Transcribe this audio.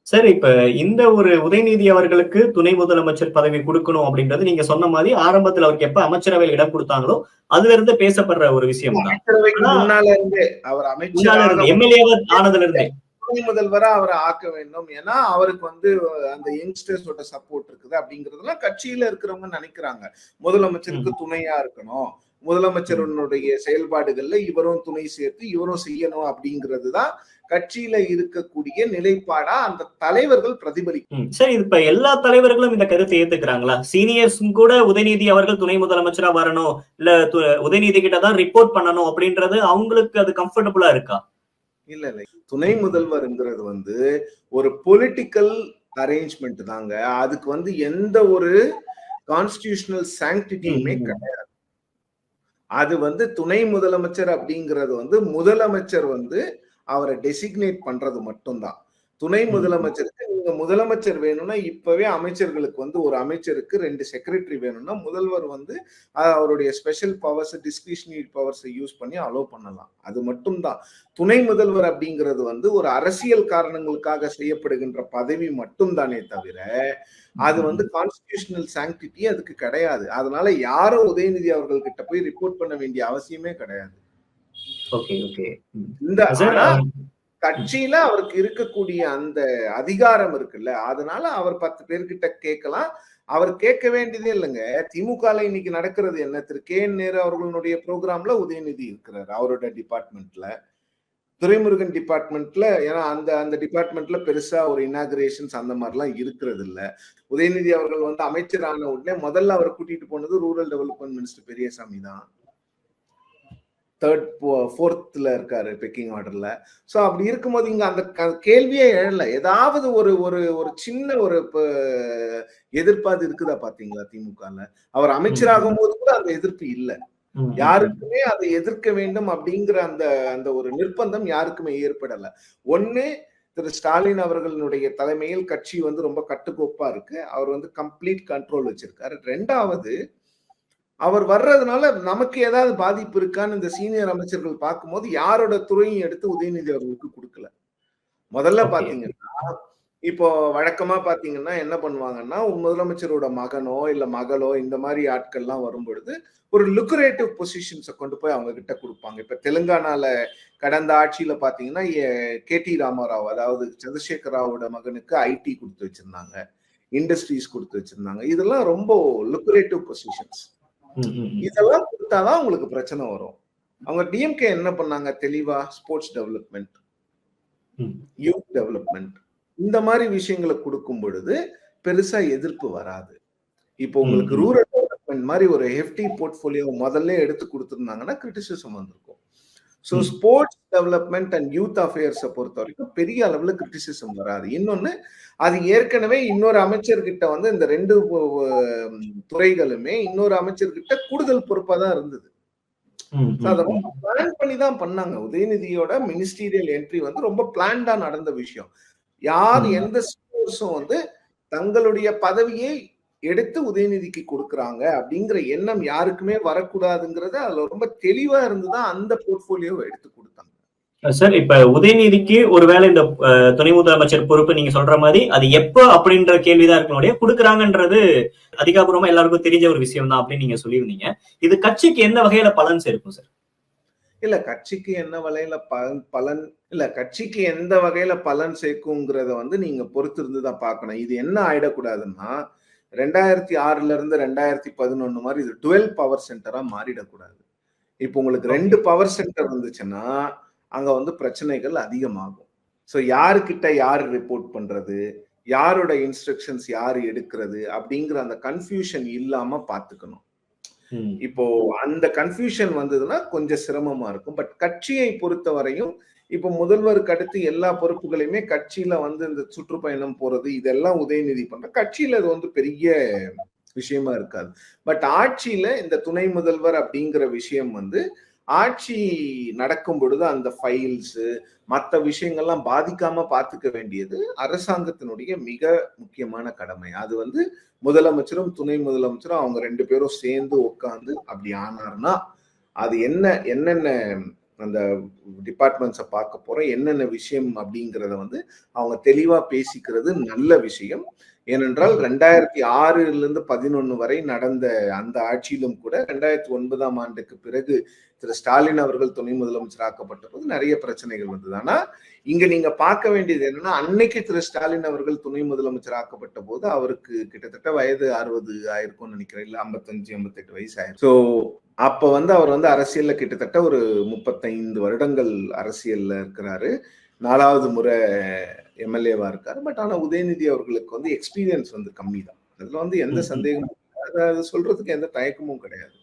சரி, இப்ப இந்த ஒரு உதயநிதி அவர்களுக்கு துணை முதலமைச்சர் பதவி குடுக்கணும் அப்படின்றது நீங்க சொன்ன மாதிரி ஆரம்பத்துல அவருக்கு எப்ப அமைச்சரவையில இடம் குடுத்தாங்களோ, அதுல இருந்து பேசப்படுற ஒரு விஷயம் தான். அமைச்சரவைக்கு ஆனா முன்னால இருந்தே அவர் முன்னால அமைச்சராக இருந்து எம்எல்ஏவா ஆனதுல இருந்தே. துணை முதல்வரா அவரை ஆக்க வேண்டும். ஏன்னா அவருக்கு வந்து அந்த யங்ஸ்டர்ஸோட சப்போர்ட் இருக்குது அப்படிங்கறதெல்லாம் கட்சியில இருக்கிறவங்க நினைக்கிறாங்க. முதலமைச்சருக்கு துணையா இருக்கணும். முதலமைச்சருடைய செயல்பாடுகள்ல இவரும் துணை சேர்த்து இவரும் செய்யணும் அப்படிங்கிறதுதான் கட்சியில இருக்கக்கூடிய நிலைப்பாடா அந்த தலைவர்கள் பிரதிபலிக்கும். சரி, இப்ப எல்லா தலைவர்களும் இந்த கருத்தை ஏத்துக்கிறாங்களா? சீனியர்ஸும் கூட உதயநிதி அவர்கள் துணை முதலமைச்சரா வரணும், இல்ல உதயநிதி கிட்ட தான் ரிப்போர்ட் பண்ணணும் அப்படின்றது அவங்களுக்கு அது கம்ஃபர்டபுளா இருக்கா? இல்ல இல்ல, துணை முதல்வர்ங்கிறது வந்து ஒரு பொலிட்டிக்கல் அரேஞ்ச்மெண்ட் தாங்க. அதுக்கு வந்து எந்த ஒரு கான்ஸ்டிடியூஷனல் சாங்டிட்டியுமே கிடையாது. அது வந்து துணை முதலமைச்சர் அப்படிங்கிறது வந்து முதலமைச்சர் வந்து அவரை டெசிக்னேட் பண்றது மட்டும்தான். துணை முதலமைச்சருக்கு நீங்க முதலமைச்சர் வேணும்னா இப்பவே அமைச்சர்களுக்கு வந்து ஒரு அமைச்சருக்கு 2 செக்ரட்டரி வேணும்னா முதல்வர் வந்து அவருடைய special powers discretionary powers use பண்ணி அலோவ் பண்ணலாம். அது மட்டும்தான். துணை முதல்வர் அப்படிங்கிறது வந்து ஒரு அரசியல் காரணங்களுக்காக செய்யப்படுகின்ற பதவி மட்டும்தானே தவிர அது வந்து கான்ஸ்டிடியூஷனல் சாங்டிட்டி அதுக்கு கிடையாது. அதனால யாரும் உதயநிதி அவர்கள் கிட்ட போய் ரிப்போர்ட் பண்ண வேண்டிய அவசியமே கிடையாது. இந்த கட்சியில அவருக்கு இருக்கக்கூடிய அந்த அதிகாரம் இருக்குல்ல, அதனால அவர் 10 பேர்கிட்ட கேட்கலாம். அவர் கேட்க வேண்டியதே இல்லைங்க. திமுகல இன்னைக்கு நடக்கிறது என்ன? திரு கே என் நேரு அவர்களுடைய ப்ரோக்ராம்ல உதயநிதி இருக்கிறார் அவரோட டிபார்ட்மெண்ட்ல. துரைமுருகன் டிபார்ட்மெண்ட்ல, ஏன்னா அந்த அந்த டிபார்ட்மெண்ட்ல பெருசா ஒரு இனாகுரேஷன்ஸ் அந்த மாதிரிலாம் இருக்கிறது இல்ல. உதயநிதி அவர்கள் வந்து அமைச்சர் ஆன உடனே முதல்ல அவர் கூட்டிட்டு போனது ரூரல் டெவலப்மெண்ட் மினிஸ்டர் பெரியசாமி தான். 3rd 4thல இருக்காரு பெக்கிங் ஆர்டர்ல. சோ அப்படி இருக்கும்போது இங்க அந்த கேள்வியே எழல. ஏதாவது ஒரு ஒரு ஒரு சின்ன ஒரு எதிர்பார்ப்பு இருக்குதா பாத்தீங்களா திமுகல? அவர் அமைச்சராகும் போது கூட அந்த எதிர்ப்பு இல்ல. யாருக்குமே அதை எதிர்க்க வேண்டும் அப்படிங்கிற அந்த அந்த ஒரு நிர்பந்தம் யாருக்குமே ஏற்படல. ஒண்ணு திரு ஸ்டாலின் அவர்களுடைய தலைமையில் கட்சி வந்து ரொம்ப கட்டுக்கோப்பா இருக்கு. அவர் வந்து கம்ப்ளீட் கண்ட்ரோல் வச்சிருக்காரு. 2வது அவர் வர்றதுனால நமக்கு ஏதாவது பாதிப்பு இருக்கான்னு இந்த சீனியர் அமைச்சர்கள் பார்க்கும்போது யாரோட துறையும் எடுத்து உதயநிதி அவர்களுக்கு கொடுக்கல. முதல்ல பாத்தீங்கன்னா இப்போ வழக்கமா பாத்தீங்கன்னா என்ன பண்ணுவாங்கன்னா முதலமைச்சரோட மகனோ இல்ல மகளோ இந்த மாதிரி ஆட்கள்லாம் வரும்பொழுது ஒரு லுக்ரேட்டிவ் பொசிஷன்ஸை கொண்டு போய் அவங்க கிட்ட கொடுப்பாங்க. இப்ப தெலுங்கானால கடந்த ஆட்சியில பாத்தீங்கன்னா KT ராமாராவ், அதாவது சந்திரசேகர் ராவோட மகனுக்கு ஐடி கொடுத்து வச்சிருந்தாங்க, இண்டஸ்ட்ரீஸ் கொடுத்து வச்சிருந்தாங்க. இதெல்லாம் ரொம்ப லுக்ரேட்டிவ் பொசிஷன்ஸ். இதெல்லாம் கொடுத்தாதான் உங்களுக்கு பிரச்சனை வரும். அவங்க டிஎம்கே என்ன பண்ணாங்க தெளிவா? ஸ்போர்ட்ஸ் டெவலப்மெண்ட், யூத் டெவலப்மெண்ட், இந்த மாதிரி விஷயங்களை கொடுக்கும் பொழுது பெருசா எதிர்ப்பு வராது. இப்போ உங்களுக்கு ரூரல் டெவலப்மெண்ட் மாதிரி ஒரு ஹெஃப்டி போர்ட்ஃபோலியோ முதல்ல எடுத்து கொடுத்திருந்தாங்கன்னா கிரிட்டிசிசம் வந்திருக்கும். So sports development and youth அஃபேர்ஸை பொறுத்த வரைக்கும் பெரிய அளவுல கிரிட்டிசிசம் வராது. இன்னொன்னு, அது ஏற்கனவே இன்னொரு அமைச்சர்கிட்ட வந்து இந்த 2 துறைகளுமே இன்னொரு அமைச்சர்கிட்ட கூடுதல் பொறுப்பா தான் இருந்தது. அதை ரொம்ப பிளான் பண்ணி தான் பண்ணாங்க. உதயநிதியோட மினிஸ்டீரியல் என்ட்ரி வந்து ரொம்ப பிளான்டா நடந்த விஷயம். யார் எந்த ஸ்போர்ட்ஸும் வந்து தங்களுடைய பதவியை எடுத்து உதயநிதிக்கு கொடுக்குறாங்க அப்படிங்கிற எண்ணம் யாருக்குமே வரக்கூடாதுங்கிறது அதுல ரொம்ப தெளிவா இருந்துதான் அந்த போர்ட்போலியோவை எடுத்து கொடுத்தாங்க. சார், இப்ப உதயநிதிக்கு ஒருவேளை இந்த துணை முதலமைச்சர் பொறுப்பு நீங்க சொல்ற மாதிரி அது எப்ப அப்படின்ற கேள்விதான் இருக்கணும். கொடுக்குறாங்கன்றது அதிகாரப்பூர்வமா எல்லாருக்கும் தெரிஞ்ச ஒரு விஷயம் தான் அப்படின்னு நீங்க சொல்லியிருந்தீங்க. இது கட்சிக்கு எந்த வகையில பலன் சேர்க்கும் சார்? இல்ல கட்சிக்கு என்ன வகையில பலன் இல்ல கட்சிக்கு எந்த வகையில பலன் சேர்க்குங்கிறத வந்து நீங்க பொறுத்து இருந்துதான் பார்க்கணும். இது என்ன ஆயிடக்கூடாதுன்னா 2006ல இருந்து 2011 மாதிரி இது 12 பவர் சென்டரா மாறிடக்கூடாது. இப்போ உங்களுக்கு 2 பவர் சென்டர் வந்துச்சுன்னா அங்க வந்து பிரச்சனைகள் அதிகமாகும். சோ யாருக்கிட்ட யாரு ரிப்போர்ட் பண்றது, யாரோட இன்ஸ்ட்ரக்ஷன்ஸ் யாரு எடுக்கிறது அப்படிங்கிற அந்த கன்ஃபியூஷன் இல்லாம பாத்துக்கணும். இப்போ அந்த கன்ஃபியூஷன் வந்ததுன்னா கொஞ்சம் சிரமமா இருக்கும். பட் கட்சியை பொறுத்தவரையும் இப்போ முதல்வருக்கு அடுத்து எல்லா பொறுப்புகளையுமே கட்சியில வந்து இந்த சுற்றுப்பயணம் போறது இதெல்லாம் உதயநிதி பண்ற கட்சியில அது வந்து பெரிய விஷயமா இருக்காது. பட் ஆட்சியில இந்த துணை முதல்வர் அப்படிங்கிற விஷயம் வந்து ஆட்சி நடக்கும் பொழுது அந்த ஃபைல்ஸ் மற்ற விஷயங்கள்லாம் பாதிக்காம பார்த்துக்க வேண்டியது அரசாங்கத்தினுடைய மிக முக்கியமான கடமை. அது வந்து முதலமைச்சரும் துணை முதலமைச்சரும் அவங்க 2 பேரும் சேர்ந்து உட்கார்ந்து அப்படி ஆனார்னா அது என்னென்ன அந்த டிபார்ட்மெண்ட்ஸை பார்க்க போறோம், என்னென்ன விஷயம் அப்படிங்கிறத வந்து அவங்க தெளிவா பேசிக்கிறது நல்ல விஷயம். ஏனென்றால் 2006 11 வரை நடந்த அந்த ஆட்சியிலும் கூட 2009ஆம் ஆண்டுக்கு பிறகு திரு ஸ்டாலின் அவர்கள் துணை முதலமைச்சர் ஆக்கப்பட்ட போது நிறைய பிரச்சனைகள் வந்தது. ஆனா இங்க நீங்க பார்க்க வேண்டியது என்னன்னா, அன்னைக்கு திரு ஸ்டாலின் அவர்கள் துணை முதலமைச்சர் ஆக்கப்பட்ட போது அவருக்கு கிட்டத்தட்ட வயது 60 ஆயிருக்கும்னு நினைக்கிறேன், இல்ல 55 58 வயசு ஆயிரும். ஸோ அப்ப வந்து அவர் வந்து அரசியல்ல கிட்டத்தட்ட ஒரு 35 வருடங்கள் அரசியல்ல இருக்கிறாரு. 4வது முறை எம்எல்ஏவா இருக்காரு. பட் ஆனா உதயநிதி அவர்களுக்கு வந்து எக்ஸ்பீரியன்ஸ் வந்து கம்மி தான். அதுல வந்து எந்த சந்தேகமும், அது சொல்றதுக்கு எந்த தயக்கமும் கிடையாது.